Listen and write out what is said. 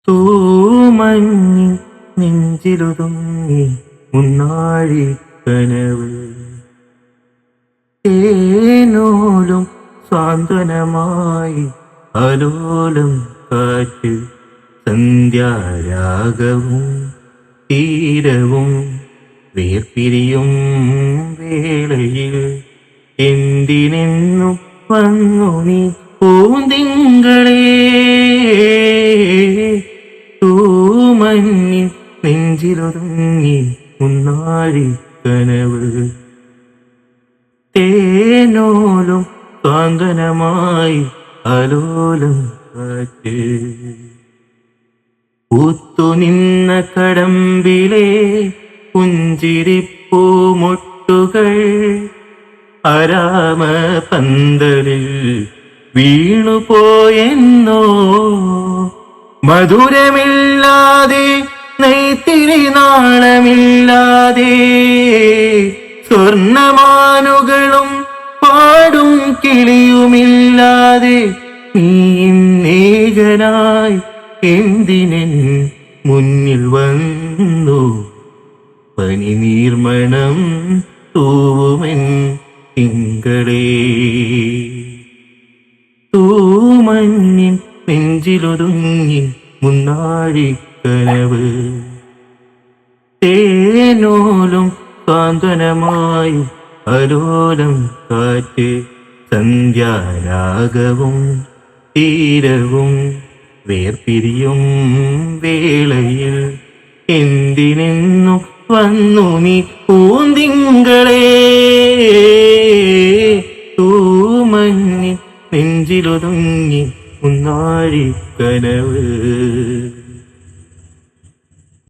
തൂമഞ്ഞി നെഞ്ചിലുതുങ്ങി മുന്നാഴി കനവ് തേനോലും സാന്ത്വനമായി അലോലം കാറ്റ് സന്ധ്യാരാഗവും തീരവും വേർപിരിയും വേളയിൽ എന്തിനെന്നു വന്നു നീ പൂന്തിങ്കളേ തൂമഞ്ഞിൻ നെഞ്ചിലൊതുങ്ങി മുന്നാഴി കനവ് തേനോലും സാന്ത്വനമായി അലോലം കാറ്റ് പൂത്തുനിന്ന കടമ്പിലെ പുഞ്ചിരിപ്പൂമൊട്ടുകൾ അരാമ പന്തലിൽ വീണുപോയെന്നോ മധുരമില്ലാതെ നെയ്ത്തിരി നാളമില്ലാതെ സ്വർണമാനുകളും പാടും കിളിയുമില്ലാതെ നീ നേകനായി എന്തിനൻ മുന്നിൽ വന്നു പനിനീർമണം തൂവുമെൻ തിങ്കളേ തൂമഞ്ഞിൻ നെഞ്ചിലൊതുങ്ങി മുന്നാഴി കനവ് തേനോലും സാന്ത്വനമായി അലോലം കാറ്റ് സന്ധ്യാരാഗവും തീരവും വേർപിരിയും വേളയിൽ എന്തിനെന്നു വന്നു നീ പൂന്തിങ്കളേ തൂമഞ്ഞി നെഞ്ചിലൊതുങ്ങി മുന്നാഴി കനവ്